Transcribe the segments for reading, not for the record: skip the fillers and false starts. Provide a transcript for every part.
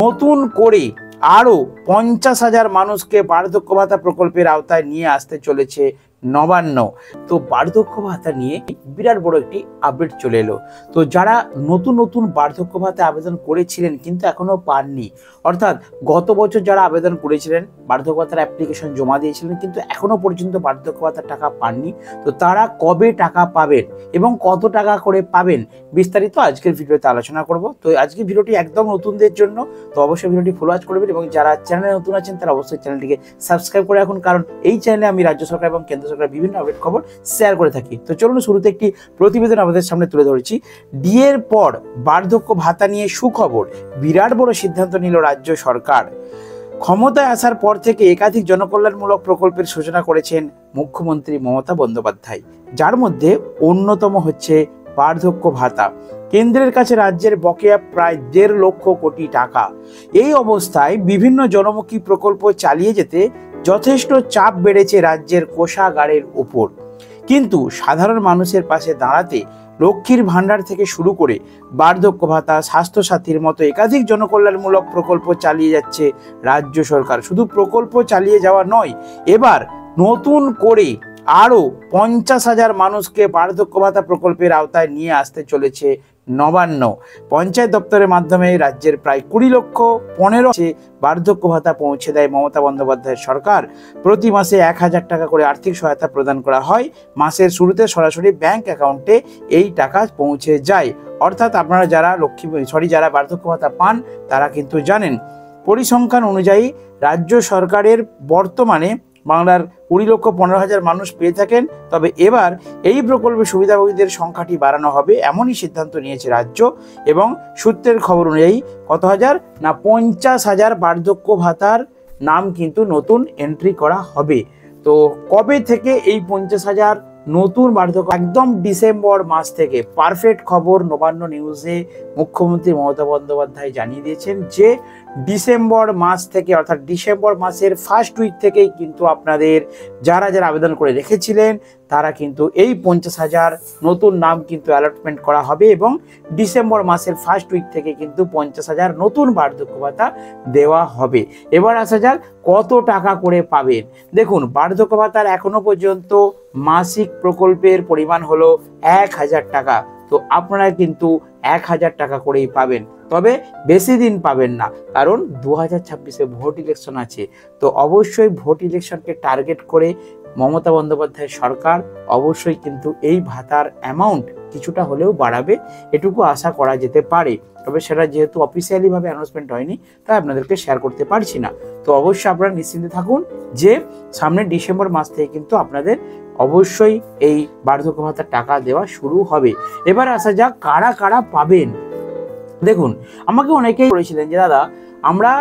নতুন করে আরও 50,000 মানুষকে বার্ধক্য ভাতা প্রকল্পের আওতায় নিয়ে আসতে চলেছে নবান্ন। তো বার্ধক্য ভাতা নিয়ে বিরাট বড় একটি আপডেট চলে এলো। তো যারা নতুন নতুন বার্ধক্য ভাতা আবেদন করেছিলেন কিন্তু এখনো পাননি, অর্থাৎ গত বছর যারা আবেদন করেছিলেন বার্ধক্য ভাতার অ্যাপ্লিকেশন জমা দিয়েছিলেন কিন্তু এখনো পর্যন্ত বার্ধক্য ভাতার টাকা পাননি, তো তারা কবে টাকা পাবেন এবং কত টাকা করে পাবেন বিস্তারিত আজকের ভিডিওতে আলোচনা করব। তো আজকের ভিডিওটি একদম নতুনদের জন্য, তো অবশ্যই ভিডিওটি ফলো করবেন এবং যারা চ্যানেলে নতুন আছেন তারা অবশ্যই চ্যানেলটিকে সাবস্ক্রাইব করে রাখুন, কারণ এই চ্যানেলে আমি রাজ্য সরকার এবং কেন্দ্র সরকার বিভিন্ন আপডেট খবর শেয়ার করে থাকি। তো চলুন শুরুতে একটি প্রতিবেদন আমাদের সামনে তুলে ধরেছি। ডিএর পর বার্ধক্য ভাতা নিয়ে সুখবর, বিরাট বড় সিদ্ধান্ত নিল রাজ্য সরকার। ক্ষমতায় আসার পর থেকে একাধিক জনকল্যাণমূলক প্রকল্পের সূচনা করেছেন মুখ্যমন্ত্রী মমতা বন্দ্যোপাধ্যায়, যার মধ্যে অন্যতম হচ্ছে বার্ধক্য ভাতা। কেন্দ্রের কাছে রাজ্যের বকেয়া প্রায় 1.5 লক্ষ কোটি টাকা। এই অবস্থায় বিভিন্ন জনমুখী প্রকল্প চালিয়ে যেতে যথেষ্ট চাপ বেড়েছে রাজ্যের কোষাগারের উপর। কিন্তু সাধারণ মানুষের পাশে দাঁড়াতে লক্ষ্মীর ভাণ্ডার থেকে শুরু করে বার্ধক্য ভাতা, স্বাস্থ্যসাথীর মতো একাধিক জনকল্যাণমূলক প্রকল্প চালিয়ে যাচ্ছে রাজ্য সরকার। শুধু প্রকল্প চালিয়ে যাওয়া নয়, এবার নতুন করে আরও 50,000 মানুষকে বার্ধক্য ভাতা প্রকল্পের আওতায় নিয়ে আসতে চলেছে নবান্ন। পঞ্চায়েত দপ্তরের মাধ্যমে রাজ্যের প্রায় 20,15,000 বার্ধক্য ভাতা পৌঁছে দেয় মমতা বন্দ্যোপাধ্যায়ের সরকার। প্রতি মাসে 1,000 টাকা করে আর্থিক সহায়তা প্রদান করা হয়। মাসের শুরুতে সরাসরি ব্যাংক অ্যাকাউন্টে এই টাকা পৌঁছে যায়। অর্থাৎ আপনারা যারা যারা বার্ধক্য ভাতা পান তারা কিন্তু জানেন, পরিসংখ্যান অনুযায়ী রাজ্য সরকারের বর্তমানে বাংলার 20,15,000 মানুষ পেয়ে থাকেন। তবে এবার এই প্রকল্পের সুবিধাভোগীদের সংখ্যাটি বাড়ানো হবে, এমনই সিদ্ধান্ত নিয়েছে রাজ্য। এবং সূত্রের খবর অনুযায়ী কত হাজার না 50,000 বার্ধক্য ভাতার নাম কিন্তু নতুন এন্ট্রি করা হবে। তো কবে থেকে এই 50,000 নতুন বার্ধক্য? একদম ডিসেম্বর মাস থেকে। পারফেক্ট খবর নবান্ন নিউজে মুখ্যমন্ত্রী মমতা বন্দ্যোপাধ্যায় জানিয়ে দিয়েছেন যে ডিসেম্বর মাস থেকে, অর্থাৎ ডিসেম্বর মাসের ফার্স্ট উইক থেকেই কিন্তু আপনাদের যারা যারা আবেদন করে রেখেছিলেন তারা কিন্তু এই 50,000 নতুন নাম কিন্তু অ্যালটমেন্ট করা হবে এবং ডিসেম্বর মাসের ফার্স্ট উইক থেকে কিন্তু 50,000 নতুন বার্ধক্য ভাতা দেওয়া হবে। এবার আসা যাক কত টাকা করে পাবেন। দেখুন, বার্ধক্য ভাতার এখনো পর্যন্ত মাসিক প্রকল্পের পরিমাণ হলো 1,000 টাকা। তো আপনারা কিন্তু 1,000 টাকা করেই পাবেন, তবে বেশি দিন পাবেন না, কারণ 2026-এ ভোট ইলেকশন আছে। তো অবশ্যই ভোট ইলেকশনকে টার্গেট করে মমতা বন্দ্যোপাধ্যায়ের সরকার অবশ্যই কিন্তু এই ভাতার অ্যামাউন্ট কিছুটা হলেও বাড়াবে, এটুকু আশা করা যেতে পারে। তবে সেটা যেহেতু অফিসিয়ালিভাবে অ্যানাউন্সমেন্ট হয়নি তাই আপনাদেরকে শেয়ার করতে পারছি না। তো অবশ্যই আপনারা নিশ্চিন্তে থাকুন যে সামনে ডিসেম্বর মাস থেকে কিন্তু আপনাদের অবশ্যই এই বার্ধক্য ভাতার টাকা দেওয়া শুরু হবে। এবার আসা যাক কারা কারা পাবেন। দেখুন, আমাকে অনেকেই বলেছিলেন যে দাদা আমরা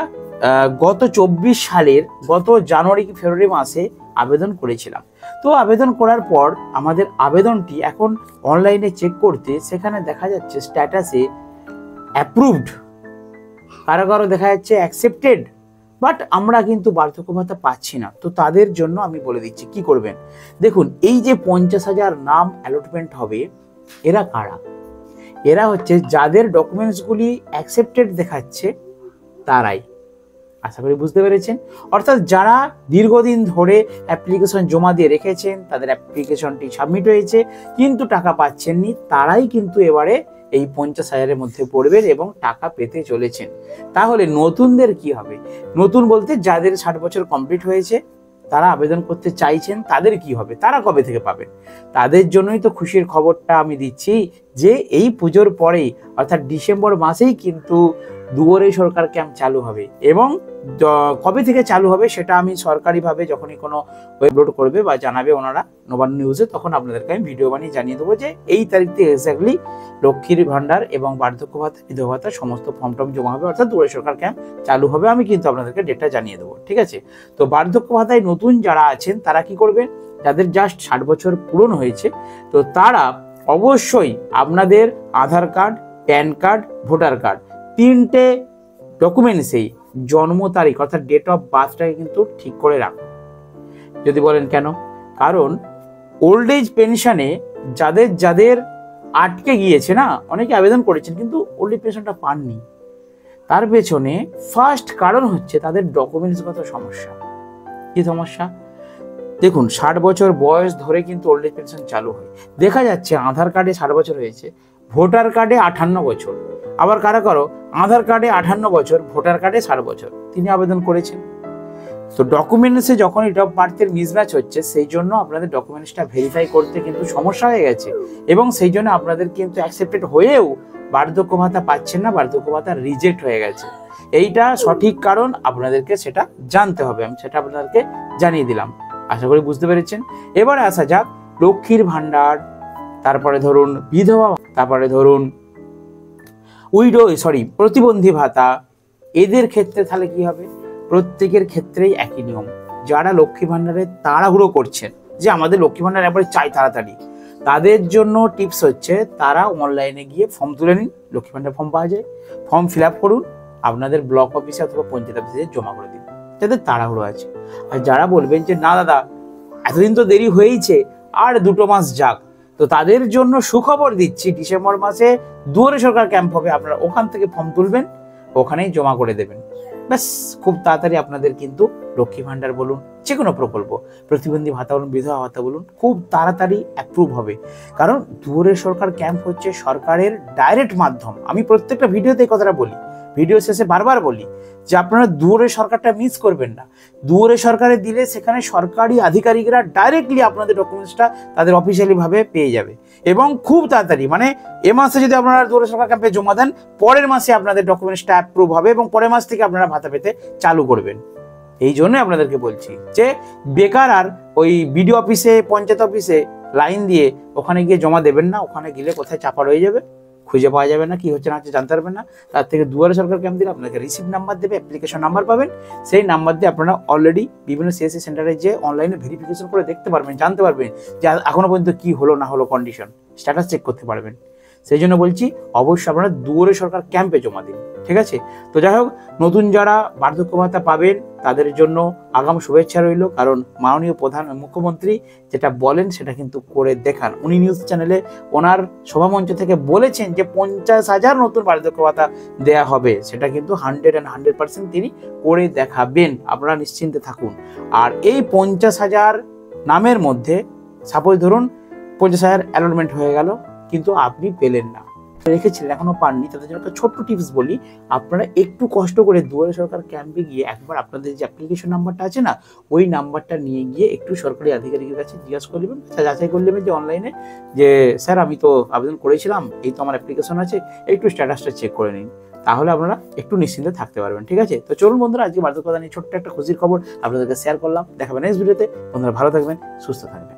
গত 24 সালের গত জানুয়ারি কি ফেব্রুয়ারি মাসে আবেদন করেছিলাম। তো আবেদন করার পর আমাদের আবেদনটি এখন অনলাইনে চেক করতে সেখানে দেখা যাচ্ছে স্ট্যাটাসে অ্যাপ্রুভড, কারো কারো দেখা যাচ্ছে অ্যাকসেপ্টেড, বাট আমরা কিন্তু বার্ধক্য ভাতা পাচ্ছি না। তো তাদের জন্য আমি বলে দিচ্ছি কি করবেন। দেখুন, এই যে 50,000 নাম অ্যালটমেন্ট হবে, এরা কারা? এরা হচ্ছে যাদের ডকুমেন্টসগুলি অ্যাকসেপ্টেড দেখাচ্ছে তারাই। আশা করি বুঝতে পেরেছেন। অর্থাৎ যারা দীর্ঘদিন ধরে অ্যাপ্লিকেশন জমা দিয়ে রেখেছেন, তাদের অ্যাপ্লিকেশনটি সাবমিট হয়েছে কিন্তু টাকা পাচ্ছেননি, তারাই কিন্তু এবারে এই 50,000-এর মধ্যে পড়বেন এবং টাকা পেতে চলেছেন। তাহলে নতুনদের কি হবে? নতুন বলতে যাদের 60 বছর কমপ্লিট হয়েছে, তারা আবেদন করতে চাইছেন, তাদের কি হবে? তারা কবে থেকে পাবেন? তাদের জন্যই তো খুশির খবরটা আমি দিচ্ছি যে এই পুজোর পরেই, অর্থাৎ ডিসেম্বর মাসেই কিন্তু দুয়ারে সরকার ক্যাম্প চালু হবে। এবং কবে থেকে চালু হবে সেটা আমি সরকারিভাবে যখনই কোনো আপলোড করবে বা জানাবে ওনারা নবান্ন নিউজে, তখন আপনাদেরকে আমি ভিডিও বানিয়ে জানিয়ে দেবো যে এই তারিখ থেকে এক্স্যাক্টলি লক্ষ্মীর ভাণ্ডার এবং বার্ধক্য ভাতা, বিধবা ভাতা সমস্ত ফর্ম টর্ম জমা হবে, অর্থাৎ দুয়ারে সরকার ক্যাম্প চালু হবে। আমি কিন্তু আপনাদেরকে ডেটটা জানিয়ে দেবো, ঠিক আছে? তো বার্ধক্য ভাতায় নতুন যারা আছেন তারা কি করবেন? যাদের জাস্ট 60 বছর পূরণ হয়েছে, তো তারা অবশ্যই আপনাদের Aadhaar card, PAN card, voter card, 3টে ডকুমেন্টসেই জন্ম তারিখ অর্থাৎ ডেট অফ বার্থটাকে কিন্তু ঠিক করে রাখুন। যদি বলেন কেন? কারণ ওল্ড এজ পেনশনে যাদের যাদের আটকে গিয়েছে না, অনেকে আবেদন করেছেন কিন্তু ওল্ড এজ পেনশনটা পাননি, তার পেছনে ফার্স্ট কারণ হচ্ছে তাদের ডকুমেন্টসগত সমস্যা। কি সমস্যা? দেখুন, 60 বছর বয়স ধরে কিন্তু ওল্ড এজ পেনশন চালু হয়। দেখা যাচ্ছে আধার কার্ডে 60 বছর হয়েছে, ভোটার কার্ডে 58 বছর, আবার কারো আধার কার্ডে 58 বছর, ভোটার কার্ডে 60 বছর তিনি আবেদন করেছেন। তো ডকুমেন্টসে যখন ডেট অফ বার্থের মিসম্যাচ হচ্ছে, সেই জন্য আপনাদের ডকুমেন্টসটা ভেরিফাই করতে কিন্তু সমস্যা হয়ে গেছে, এবং সেই জন্য আপনাদের কিন্তু অ্যাকসেপ্টেড হয়েও বার্ধক্য ভাতা পাচ্ছেন না, বার্ধক্য ভাতা রিজেক্ট হয়ে গেছে। এইটা সঠিক কারণ, আপনাদেরকে সেটা জানতে হবে, আমি সেটা আপনাদেরকে জানিয়ে দিলাম। আশা করি বুঝতে পেরেছেন। এবারে আসা যাক লক্ষ্মীর ভান্ডার, তারপরে ধরুন বিধবা, তারপরে ধরুন প্রতিবন্ধী ভাতা, এদের ক্ষেত্রে তাহলে কি হবে? প্রত্যেকের ক্ষেত্রেই একই নিয়ম। যারা লক্ষ্মী ভান্ডারে তাড়াহুড়ো করছেন যে আমাদের লক্ষ্মী ভান্ডার একবারে চাই তাড়াতাড়ি, তাদের জন্য টিপস হচ্ছে তারা অনলাইনে গিয়ে ফর্ম তুলে নিন। লক্ষ্মী ভান্ডার ফর্ম পাওয়া যায়, ফর্ম ফিল আপ করুন, আপনাদের ব্লক অফিসে অথবা পঞ্চায়েত অফিসে জমা করে দিন, যাদের তাড়াহুড়ো আছে। আর যারা বলবেন যে না দাদা এতদিন তো দেরি হয়েইছে, আর 2 মাস যাক, তো তাদের জন্য সুখবর দিচ্ছি, ডিসেম্বর মাসে দুয়ারে সরকার ক্যাম্প হবে, আপনারা ওখান থেকে ফর্ম তুলবেন, ওখানেই জমা করে দেবেন, ব্যাস খুব তাড়াতাড়ি আপনাদের কিন্তু লক্ষ্মী ভান্ডার বলুন, যে কোনো প্রকল্প, প্রতিবন্ধী ভাতা বলুন, বিধবা ভাতা বলুন, খুব তাড়াতাড়ি অ্যাপ্রুভ হবে। কারণ দুয়ারে সরকার ক্যাম্প হচ্ছে সরকারের ডাইরেক্ট মাধ্যম। আমি প্রত্যেকটা ভিডিওতে এই কথাটা বলি, ভিডিও শেষে বারবার বলি যে আপনারা দুয়ারে সরকারটা মিস করবেন না। দুয়ারে সরকারে দিলে সেখানে সরকারি আধিকারিকরা ডাইরেক্টলি আপনাদের ডকুমেন্টসটা তাদের অফিসিয়ালি ভাবে পেয়ে যাবে, এবং খুব তাড়াতাড়ি, মানে এ মাসে যদি আপনারা দুয়ারে সরকার ক্যাম্পে জমা দেন, পরের মাসে আপনাদের ডকুমেন্টসটা অ্যাপ্রুভ হবে, এবং পরের মাস থেকে আপনারা ভাতা পেতে চালু করবেন। এই জন্য আপনাদেরকে বলছি যে বেকার আর ওই বিডিও অফিসে, পঞ্চায়েত অফিসে লাইন দিয়ে ওখানে গিয়ে জমা দেবেন না। ওখানে গেলে কোথায় চাপা রয়ে যাবে, খুঁজে পাওয়া যাবে না, কি হচ্ছে না হচ্ছে জানতে পারবেন না। তার থেকে দুয়ারে সরকার ক্যাম্প দিলে আপনাকে রিসিভ নাম্বার দেবে, অ্যাপ্লিকেশন নাম্বার পাবেন, সেই নাম্বার দিয়ে আপনারা অলরেডি বিভিন্ন সিএসসি সেন্টারে যে অনলাইনে ভেরিফিকেশন করে দেখতে পারবেন, জানতে পারবেন যে এখনো পর্যন্ত কি হলো না হলো, কন্ডিশন স্ট্যাটাস চেক করতে পারবেন। সেই জন্য বলছি অবশ্যই আপনারা দুয়ারে সরকার ক্যাম্পে জমা দিন, ঠিক আছে? তো যাই হোক, নতুন যারা বার্ধক্য ভাতা পাবেন তাদের জন্য আগাম শুভেচ্ছা রইল, কারণ মাননীয় প্রধান মুখ্যমন্ত্রী যেটা বলেন সেটা কিন্তু করে দেখান। উনি নিউজ চ্যানেলে ওনার সভামঞ্চ থেকে বলেছেন যে 50,000 নতুন বার্ধক্য ভাতা দেয়া হবে, সেটা কিন্তু 100% তিনি করে দেখাবেন, আপনারা নিশ্চিন্তে থাকুন। আর এই 50,000 নামের মধ্যে সাপোজ ধরুন 50,000 অ্যালটমেন্ট হয়ে গেল, কিন্তু আপনি পেলেন না, রেখেছিলেন এখনো পাননি, তাদের জন্য একটা ছোট্ট টিপস বলি, আপনারা একটু কষ্ট করে দুয়ারে সরকার ক্যাম্পে গিয়ে একবার আপনাদের যে অ্যাপ্লিকেশন নাম্বারটা আছে না, ওই নাম্বারটা নিয়ে গিয়ে একটু সরকারি আধিকারিকের কাছে জিজ্ঞাসা করে নেবেন, যাচাই করে নেবেন যে অনলাইনে যে স্যার আমি তো আবেদন করেছিলাম, এই তো আমার অ্যাপ্লিকেশন আছে, একটু স্ট্যাটাসটা চেক করে নিন, তাহলে আপনারা একটু নিশ্চিন্তে থাকতে পারবেন, ঠিক আছে? তো চলুন বন্ধুরা, আজকে বার্ধক্য ভাতা নিয়ে ছোট্ট একটা খুশির খবর আপনাদেরকে শেয়ার করলাম। দেখাবেন নেক্সট ভিডিওতে। বন্ধুরা ভালো থাকবেন, সুস্থ থাকবেন।